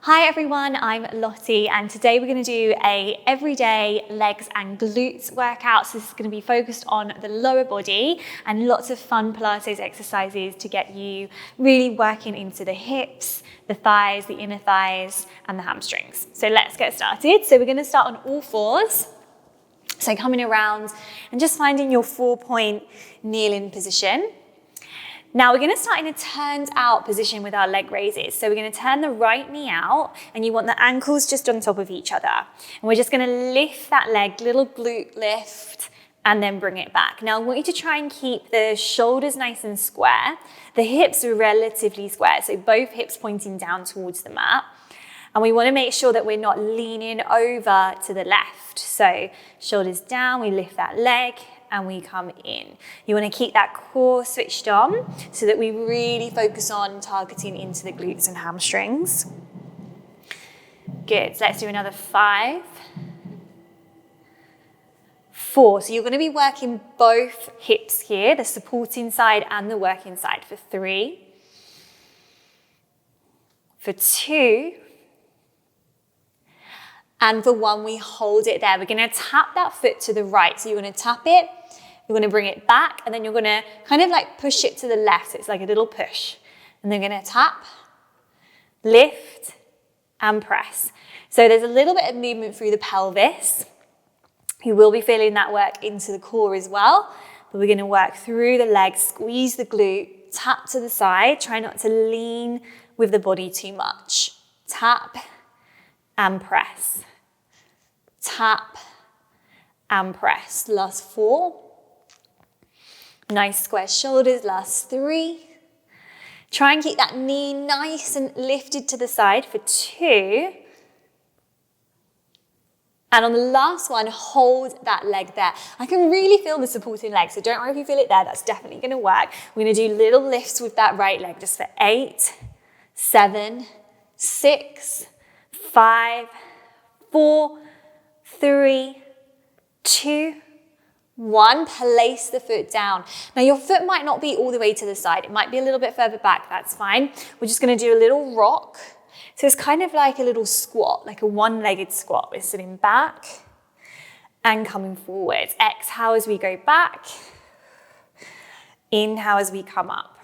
Hi everyone, I'm Lottie and today we're going to do a everyday legs and glutes workout. So this is going to be focused on the lower body and lots of fun Pilates exercises to get you really working into the hips, the thighs, the inner thighs and the hamstrings. So let's get started. So we're going to start on all fours. So coming around and just finding your 4-point kneeling position. Now we're going to start in a turned out position with our leg raises. So we're going to turn the right knee out and you want the ankles just on top of each other. And we're just going to lift that leg, little glute lift, and then bring it back. Now I want you to try and keep the shoulders nice and square. The hips are relatively square, so both hips pointing down towards the mat. And we want to make sure that we're not leaning over to the left. So shoulders down, we lift that leg, and we come in. You want to keep that core switched on so that we really focus on targeting into the glutes and hamstrings. Good, so let's do another 5, 4. So you're going to be working both hips here, the supporting side and the working side for 3, for 2, and for 1, we hold it there. We're going to tap that foot to the right. So you're going to tap it, you're going to bring it back, and then you're going to kind of like push it to the left. It's like a little push. And then you're going to tap, lift, and press. So there's a little bit of movement through the pelvis. You will be feeling that work into the core as well. But we're going to work through the legs, squeeze the glute, tap to the side. Try not to lean with the body too much. Tap and press. Tap and press. Last 4. Nice square shoulders. Last 3. Try and keep that knee nice and lifted to the side for 2. And on the last one, hold that leg there. I can really feel the supporting leg, so don't worry if you feel it there. That's definitely going to work. We're going to do little lifts with that right leg just for 8, 7, 6, 5, 4, 3, 2, 1. Place the foot down. Now your foot might not be all the way to the side. It might be a little bit further back. That's fine. We're just going to do a little rock. So it's kind of like a little squat, like a one-legged squat. We're sitting back and coming forward. Exhale as we go back. Inhale as we come up.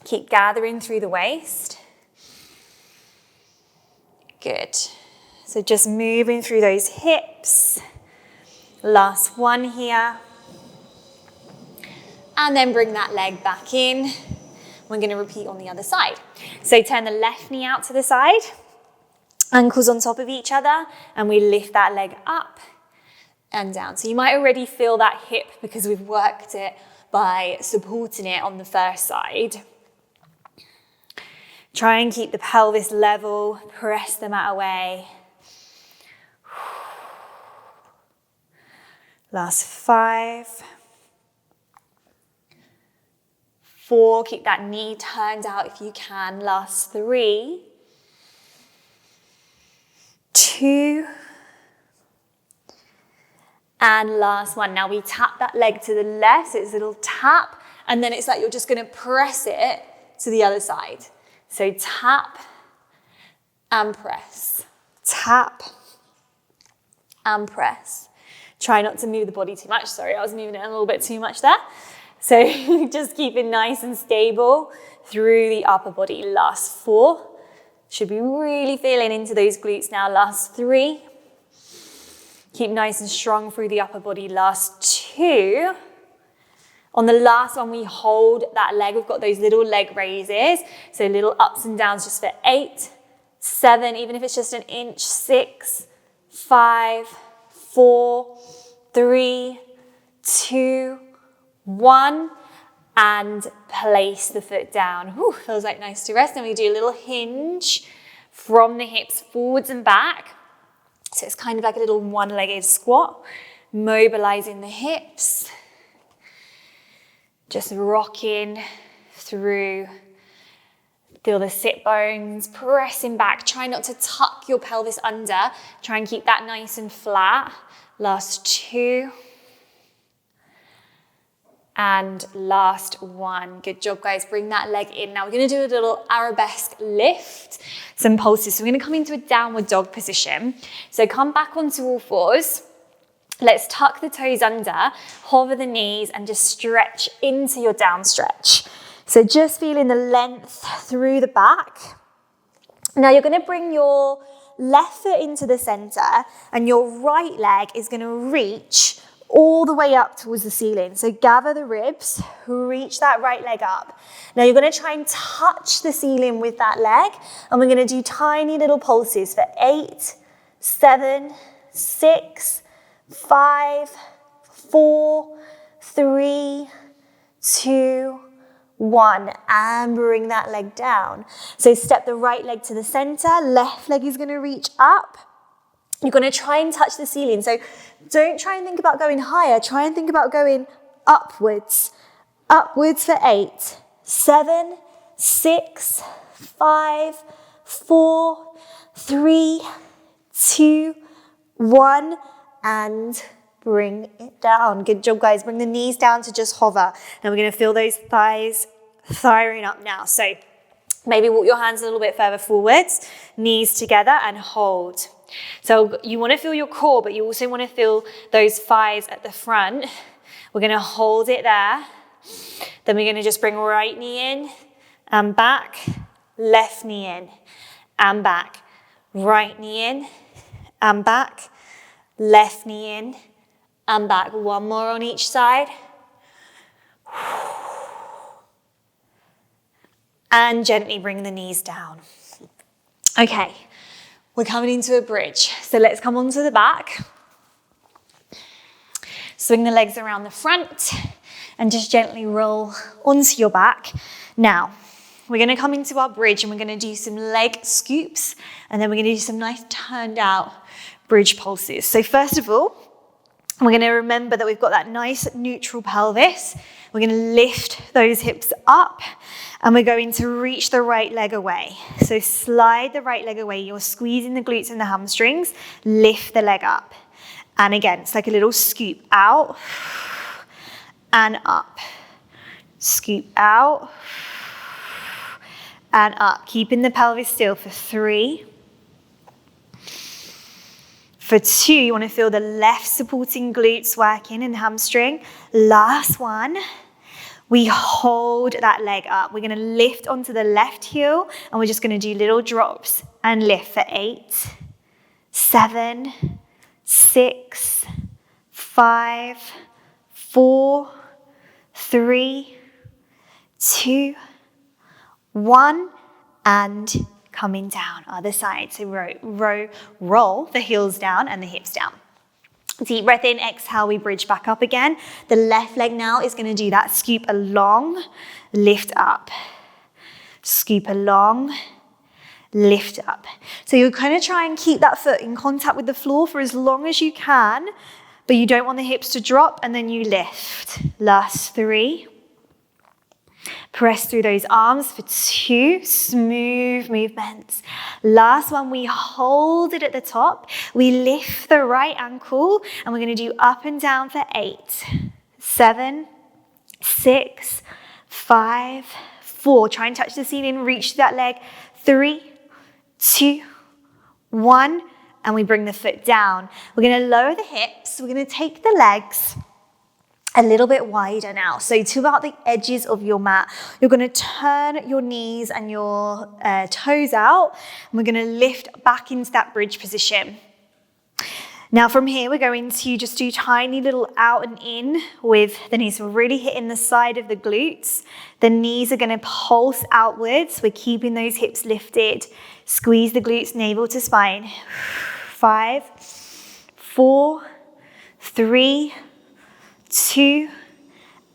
Keep gathering through the waist. Good. So just moving through those hips. Last one here. And then bring that leg back in. We're going to repeat on the other side. So turn the left knee out to the side. Ankles on top of each other. And we lift that leg up and down. So you might already feel that hip because we've worked it by supporting it on the first side. Try and keep the pelvis level. Press the mat away. Last 5, 4, keep that knee turned out if you can. Last 3, 2, and last 1. Now we tap that leg to the left, so it's a little tap, and then it's like you're just going to press it to the other side. So tap and press, tap and press. Try not to move the body too much. Sorry, I was moving it a little bit too much there. So just keep it nice and stable through the upper body. Last 4. Should be really feeling into those glutes now. Last 3. Keep nice and strong through the upper body. Last 2. On the last one, we hold that leg. We've got those little leg raises. So little ups and downs just for 8, 7, even if it's just an inch, 6, 5, 4, 3, 2, 1, and place the foot down. Whew, feels like nice to rest. And we do a little hinge from the hips forwards and back. So it's kind of like a little one-legged squat, mobilizing the hips, just rocking through. Feel the sit bones, pressing back. Try not to tuck your pelvis under. Try and keep that nice and flat. Last 2. And last one. Good job, guys. Bring that leg in. Now we're going to do a little arabesque lift, some pulses. So we're going to come into a downward dog position. So come back onto all fours. Let's tuck the toes under, hover the knees, and just stretch into your down stretch. So just feeling the length through the back. Now you're going to bring your left foot into the center, and your right leg is going to reach all the way up towards the ceiling. So gather the ribs, reach that right leg up. Now you're going to try and touch the ceiling with that leg, and we're going to do tiny little pulses for 8, 7, 6, 5, 4, 3, 2, 1, and bring that leg down. So step the right leg to the center, left leg is going to reach up. You're going to try and touch the ceiling. So don't try and think about going higher. Try and think about going upwards. Upwards for 8, 7, 6, 5, 4, 3, 2, 1, and bring it down. Good job, guys. Bring the knees down to just hover. Now we're going to feel those thighs firing up now. So maybe walk your hands a little bit further forwards, knees together, and hold. So you want to feel your core, but you also want to feel those thighs at the front. We're going to hold it there. Then we're going to just bring right knee in and back, left knee in and back, right knee in and back, left knee in and back. One more on each side. And gently bring the knees down. Okay. We're coming into a bridge. So let's come onto the back. Swing the legs around the front and just gently roll onto your back. Now, we're going to come into our bridge and we're going to do some leg scoops, and then we're going to do some nice turned out bridge pulses. So first of all, we're going to remember that we've got that nice neutral pelvis. We're going to lift those hips up, and we're going to reach the right leg away. So slide the right leg away. You're squeezing the glutes and the hamstrings. Lift the leg up. And again, it's like a little scoop out and up. Scoop out and up. Keeping the pelvis still for 3. For 2, you want to feel the left supporting glutes working and hamstring. Last one. We hold that leg up. We're going to lift onto the left heel, and we're just going to do little drops and lift for 8, 7, 6, 5, 4, 3, 2, 1, and coming down. Other side. So roll the heels down and the hips down. Deep breath in, exhale, we bridge back up again. The left leg now is going to do that scoop along, lift up. Scoop along, lift up. So you're kind of try and keep that foot in contact with the floor for as long as you can, but you don't want the hips to drop, and then you lift. Last 3. Press through those arms for 2, smooth movements. Last one, we hold it at the top. We lift the right ankle, and we're going to do up and down for 8, 7, 6, 5, 4. Try and touch the ceiling, reach that leg. 3, 2, 1, and we bring the foot down. We're going to lower the hips. We're going to take the legs a little bit wider now. So to about the edges of your mat, you're going to turn your knees and your toes out, and we're going to lift back into that bridge position. Now from here, we're going to just do tiny little out and in with the knees. We're really hitting the side of the glutes. The knees are going to pulse outwards. We're keeping those hips lifted. Squeeze the glutes, navel to spine. 5, 4, 3, 2,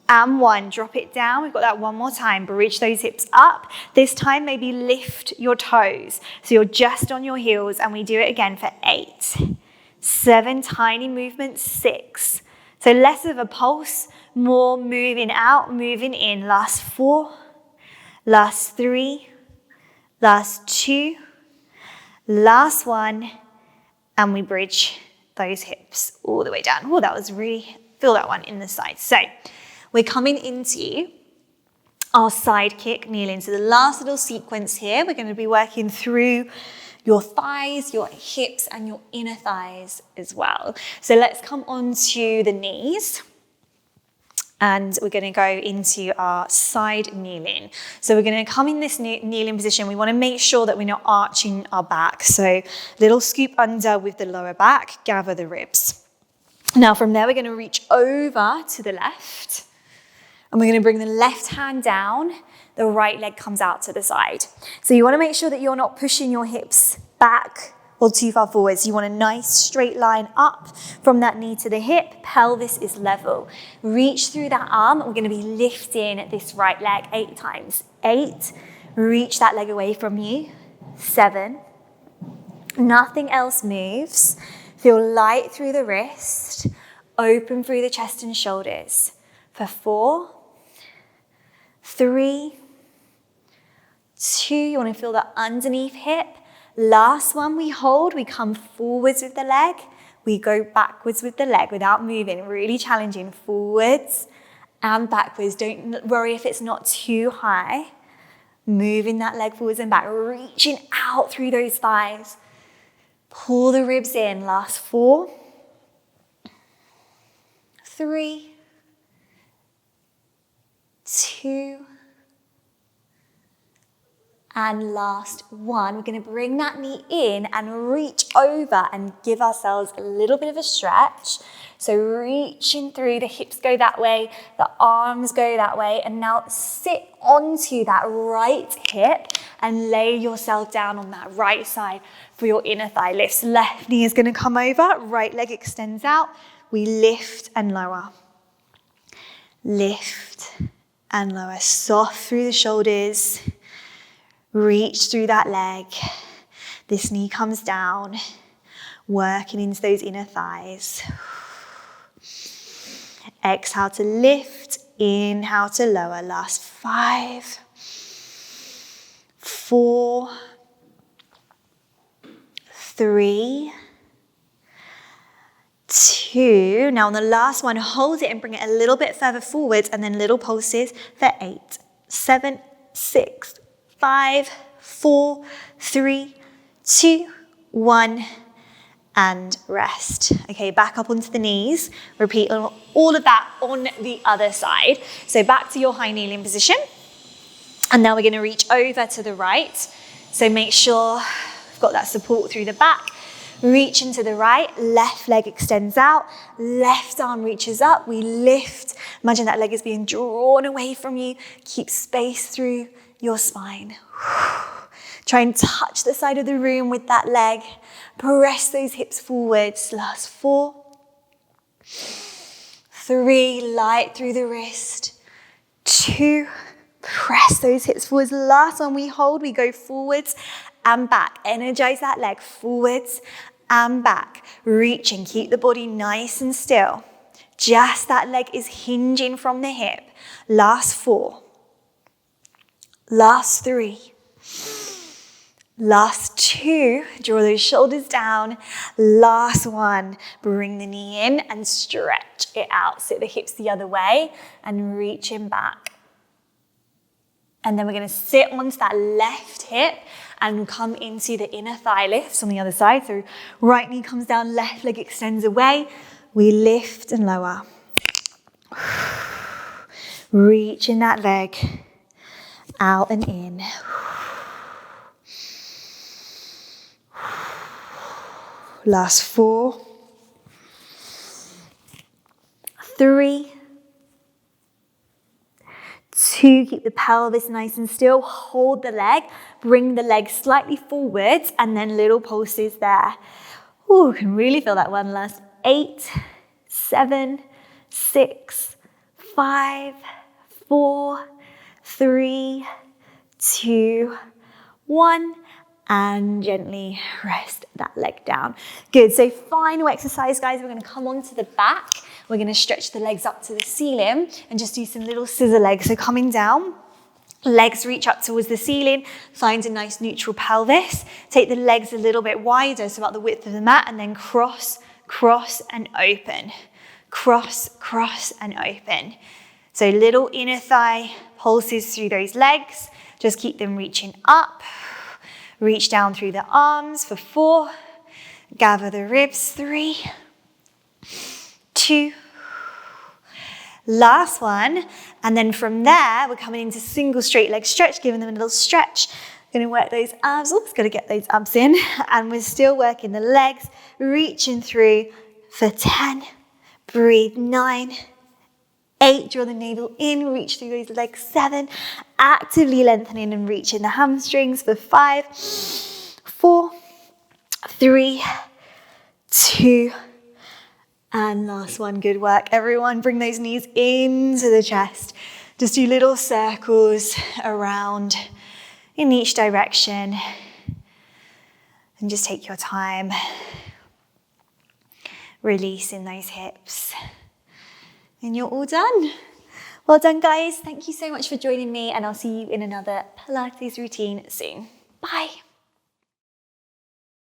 and 1. Drop it down. We've got that one more time. Bridge those hips up. This time, maybe lift your toes. So you're just on your heels, and we do it again for 8, 7, tiny movements, 6. So less of a pulse, more moving out, moving in. Last 4, last 3, last 2, last 1, and we bridge those hips all the way down. Oh, that was really, feel that one in the side. So We're coming into our side kick kneeling. So the last little sequence here, we're going to be working through your thighs, your hips, and your inner thighs as well. So let's come onto the knees. And we're going to go into our side kneeling. So we're going to come in this kneeling position. We want to make sure that we're not arching our back. So little scoop under with the lower back, gather the ribs. Now from there, we're going to reach over to the left. And we're going to bring the left hand down. The right leg comes out to the side. So you want to make sure that you're not pushing your hips back or too far forwards. You want a nice straight line up from that knee to the hip. Pelvis is level. Reach through that arm. We're going to be lifting this right leg 8 times. 8. Reach that leg away from you. 7. Nothing else moves. Feel light through the wrist. Open through the chest and shoulders. For 4, 3, 2. You want to feel the underneath hip. Last one, we hold, we come forwards with the leg, we go backwards with the leg without moving, really challenging, forwards and backwards. Don't worry if it's not too high. Moving that leg forwards and back, reaching out through those thighs. Pull the ribs in, last 4, 3, 2, and last 1, we're going to bring that knee in and reach over and give ourselves a little bit of a stretch. So reaching through, the hips go that way, the arms go that way, and now sit onto that right hip and lay yourself down on that right side for your inner thigh lifts. Left knee is going to come over, right leg extends out. We lift and lower. Lift and lower. Soft through the shoulders. Reach through that leg. This knee comes down, working into those inner thighs. Exhale to lift, inhale to lower. Last 5, 4, 3, 2. Now on the last one, hold it and bring it a little bit further forwards, and then little pulses for 8, 7, 6, 5, 4, 3, 2, 1, and rest. Okay, back up onto the knees. Repeat all of that on the other side. So back to your high kneeling position. And now we're going to reach over to the right. So make sure we've got that support through the back. Reach into the right, left leg extends out, left arm reaches up, we lift. Imagine that leg is being drawn away from you. Keep space through your spine. Try and touch the side of the room with that leg. Press those hips forwards. Last 4, 3, light through the wrist. 2, press those hips forwards. Last one, we hold, we go forwards and back. Energize that leg forwards and back. Reaching, keep the body nice and still. Just that leg is hinging from the hip. Last 4. Last 3. Last 2. Draw those shoulders down. Last 1. Bring the knee in and stretch it out. Sit the hips the other way and reaching back. And then we're going to sit onto that left hip and come into the inner thigh lifts on the other side. So right knee comes down, left leg extends away. We lift and lower. Reaching that leg out and in. Last 4, 3, 2, keep the pelvis nice and still. Hold the leg, bring the leg slightly forwards, and then little pulses there. Ooh, can really feel that one. Last 8, 7, 6, 5, 4, 3, 2, 1. And gently rest that leg down. Good, so final exercise, guys. We're gonna come onto the back. We're gonna stretch the legs up to the ceiling and just do some little scissor legs. So coming down, legs reach up towards the ceiling, find a nice neutral pelvis. Take the legs a little bit wider, so about the width of the mat, and then cross, cross, and open. Cross, cross, and open. So little inner thigh pulses through those legs. Just keep them reaching up. Reach down through the arms for 4. Gather the ribs, 3, 2. Last one. And then from there, we're coming into single straight leg stretch, giving them a little stretch. Going to work those abs. Oops, got to get those abs in. And we're still working the legs, reaching through for 10. Breathe, 9, 8. Draw the navel in, reach through those legs, 7. Actively lengthening and reaching the hamstrings for 5, 4, 3, 2, and last one. Good work, everyone. Bring those knees into the chest. Just do little circles around in each direction. And just take your time releasing those hips. And you're all done. Well done, guys. Thank you so much for joining me, and I'll see you in another Pilates routine soon. Bye.